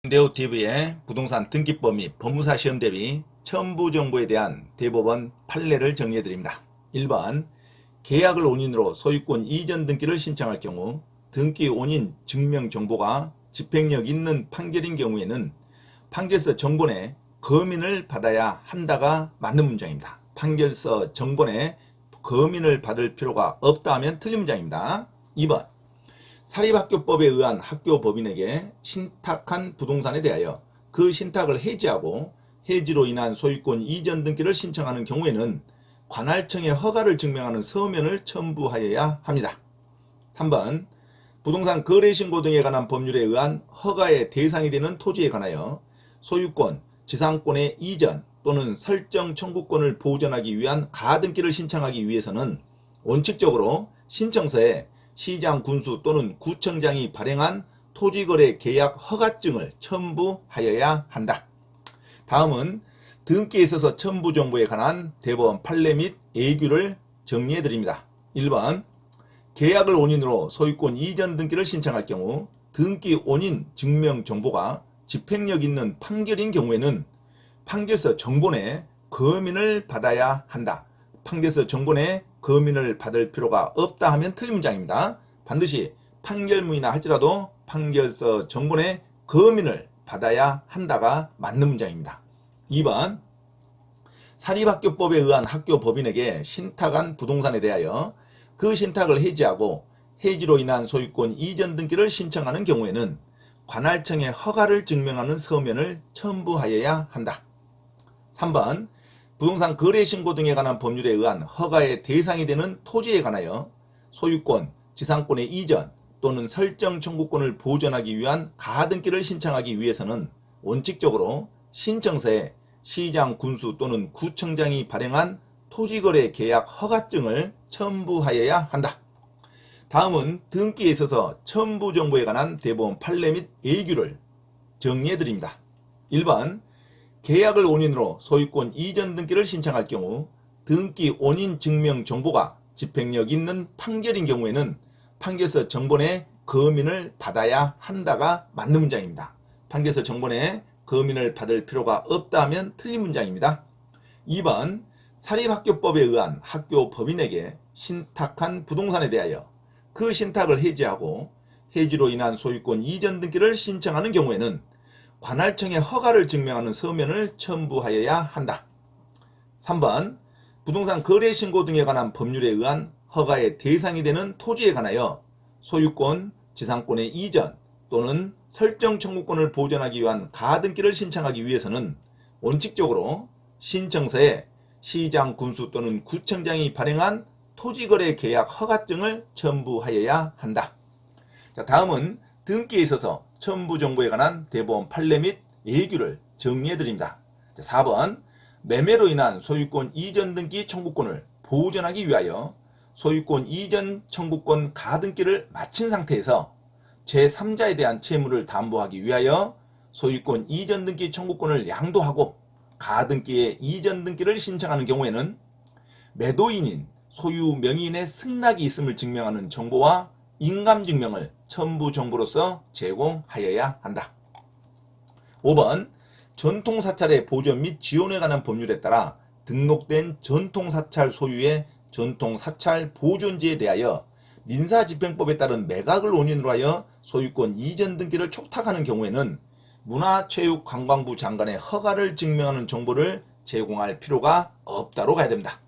네오TV의 부동산 등기법 및 법무사 시험 대비 첨부 정보에 대한 대법원 판례를 정리해드립니다. 1번 계약을 원인으로 소유권 이전 등기를 신청할 경우 등기 원인 증명 정보가 집행력 있는 판결인 경우에는 판결서 정본에 검인을 받아야 한다가 맞는 문장입니다. 판결서 정본에 검인을 받을 필요가 없다 하면 틀린 문장입니다. 2번 사립학교법에 의한 학교 법인에게 신탁한 부동산에 대하여 그 신탁을 해지하고 해지로 인한 소유권 이전 등기를 신청하는 경우에는 관할청의 허가를 증명하는 서면을 첨부하여야 합니다. 3번 부동산 거래신고 등에 관한 법률에 의한 허가의 대상이 되는 토지에 관하여 소유권, 지상권의 이전 또는 설정 청구권을 보전하기 위한 가등기를 신청하기 위해서는 원칙적으로 신청서에 시장, 군수 또는 구청장이 발행한 토지거래 계약 허가증을 첨부하여야 한다. 다음은 등기에 있어서 첨부 정보에 관한 대법원 판례 및 예규를 정리해 드립니다. 1번 계약을 원인으로 소유권 이전 등기를 신청할 경우 등기 원인 증명 정보가 집행력 있는 판결인 경우에는 판결서 정본에 검인을 받아야 한다. 판결서 정본에 검인을 받을 필요가 없다 하면 틀린 문장입니다. 반드시 판결문이나 할지라도 판결서 정본에 검인을 받아야 한다가 맞는 문장입니다. 2번 사립학교법에 의한 학교 법인에게 신탁한 부동산에 대하여 그 신탁을 해지하고 해지로 인한 소유권 이전 등기를 신청하는 경우에는 관할청의 허가를 증명하는 서면을 첨부하여야 한다. 3번 부동산 거래신고 등에 관한 법률에 의한 허가의 대상이 되는 토지에 관하여 소유권, 지상권의 이전 또는 설정 청구권을 보전하기 위한 가등기를 신청하기 위해서는 원칙적으로 신청서에 시장, 군수 또는 구청장이 발행한 토지거래 계약 허가증을 첨부하여야 한다. 다음은 등기에 있어서 첨부 정보에 관한 대법원 판례 및 예규를 정리해 드립니다. 1번 계약을 원인으로 소유권 이전 등기를 신청할 경우 등기 원인 증명 정보가 집행력 있는 판결인 경우에는 판결서 정본에 검인을 받아야 한다가 맞는 문장입니다. 판결서 정본에 검인을 받을 필요가 없다 하면 틀린 문장입니다. 2번 사립학교법에 의한 학교 법인에게 신탁한 부동산에 대하여 그 신탁을 해지하고 해지로 인한 소유권 이전 등기를 신청하는 경우에는 관할청의 허가를 증명하는 서면을 첨부하여야 한다. 3번 부동산 거래신고 등에 관한 법률에 의한 허가의 대상이 되는 토지에 관하여 소유권, 지상권의 이전 또는 설정 청구권을 보전하기 위한 가등기를 신청하기 위해서는 원칙적으로 신청서에 시장, 군수 또는 구청장이 발행한 토지거래 계약 허가증을 첨부하여야 한다. 자, 다음은 등기에 있어서 첨부 정보에 관한 대법원 판례 및 예규를 정리해 드립니다. 4번 매매로 인한 소유권 이전 등기 청구권을 보전하기 위하여 소유권 이전 청구권 가등기를 마친 상태에서 제3자에 대한 채무를 담보하기 위하여 소유권 이전 등기 청구권을 양도하고 가등기의 이전 등기를 신청하는 경우에는 매도인인 소유 명의인의 승낙이 있음을 증명하는 정보와 인감증명을 첨부 정보로서 제공하여야 한다. 5번 전통사찰의 보존 및 지원에 관한 법률에 따라 등록된 전통사찰 소유의 전통사찰 보존지에 대하여 민사집행법에 따른 매각을 원인으로 하여 소유권 이전 등기를 촉탁하는 경우에는 문화체육관광부 장관의 허가를 증명하는 정보를 제공할 필요가 없다로 가야 됩니다.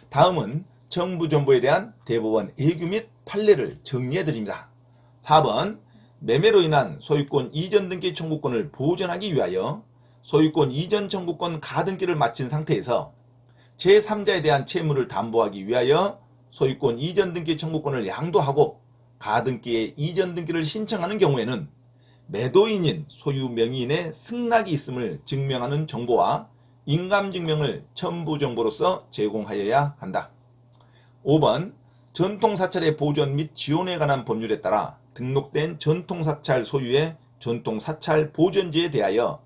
다음은 첨부 정보에 대한 대법원 예규 및 판례를 정리해 드립니다. 4번 매매로 인한 소유권 이전 등기 청구권을 보전하기 위하여 소유권 이전 청구권 가등기를 마친 상태에서 제3자에 대한 채무를 담보하기 위하여 소유권 이전 등기 청구권을 양도하고 가등기의 이전 등기를 신청하는 경우에는 매도인인 소유 명의인의 승낙이 있음을 증명하는 정보와 인감증명을 첨부 정보로서 제공하여야 한다. 5번 전통사찰의 보존 및 지원에 관한 법률에 따라 등록된 전통사찰 소유의 전통사찰 보존지에 대하여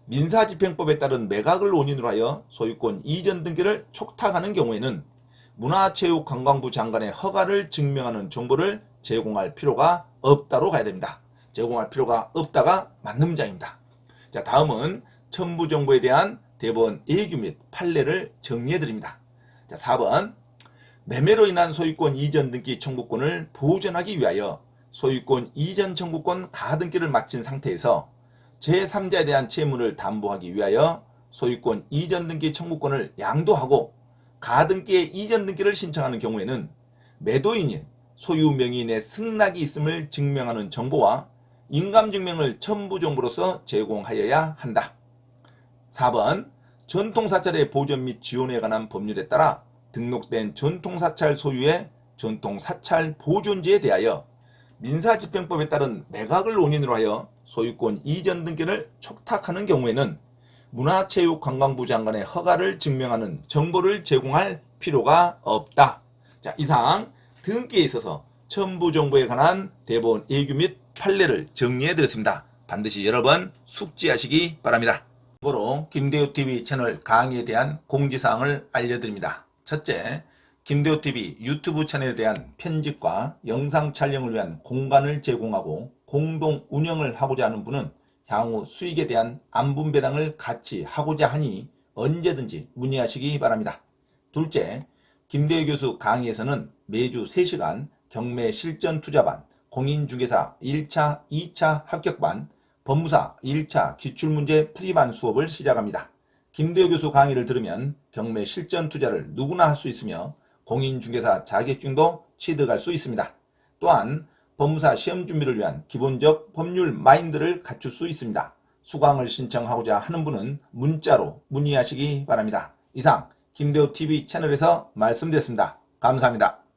민사집행법에 따른 매각을 원인으로 하여 소유권 이전 등기를 촉탁하는 경우에는 문화체육관광부 장관의 허가를 증명하는 정보를 제공할 필요가 없다로 가야 됩니다. 제공할 필요가 없다가 맞는 문장입니다. 자, 다음은 첨부정보에 대한 대법원 예규 및 판례를 정리해 드립니다. 자, 4번 매매로 인한 소유권 이전 등기 청구권을 보존하기 위하여 소유권 이전 청구권 가등기를 마친 상태에서 제3자에 대한 채무를 담보하기 위하여 소유권 이전 등기 청구권을 양도하고 가등기의 이전 등기를 신청하는 경우에는 매도인인 소유 명의인의 승낙이 있음을 증명하는 정보와 인감증명을 첨부정보로서 제공하여야 한다. 4번 전통사찰의 보존 및 지원에 관한 법률에 따라 등록된 전통사찰 소유의 전통사찰 보존지에 대하여 민사집행법에 따른 매각을 원인으로 하여 소유권 이전 등기를 촉탁하는 경우에는 문화체육관광부 장관의 허가를 증명하는 정보를 제공할 필요가 없다. 자, 이상 등기에 있어서 첨부정보에 관한 대법원 예규 및 판례를 정리해 드렸습니다. 반드시 여러 번 숙지하시기 바랍니다. 참고로 김대호TV 채널 강의에 대한 공지사항을 알려드립니다. 첫째, 김대호TV 유튜브 채널에 대한 편집과 영상 촬영을 위한 공간을 제공하고 공동 운영을 하고자 하는 분은 향후 수익에 대한 안분배당을 같이 하고자 하니 언제든지 문의하시기 바랍니다. 둘째, 김대호 교수 강의에서는 매주 3시간 경매 실전 투자반, 공인중개사 1차, 2차 합격반, 법무사 1차 기출문제 풀이반 수업을 시작합니다. 김대호 교수 강의를 들으면 경매 실전 투자를 누구나 할 수 있으며 공인중개사 자격증도 취득할 수 있습니다. 또한 법무사 시험 준비를 위한 기본적 법률 마인드를 갖출 수 있습니다. 수강을 신청하고자 하는 분은 문자로 문의하시기 바랍니다. 이상 김대호TV 채널에서 말씀드렸습니다. 감사합니다.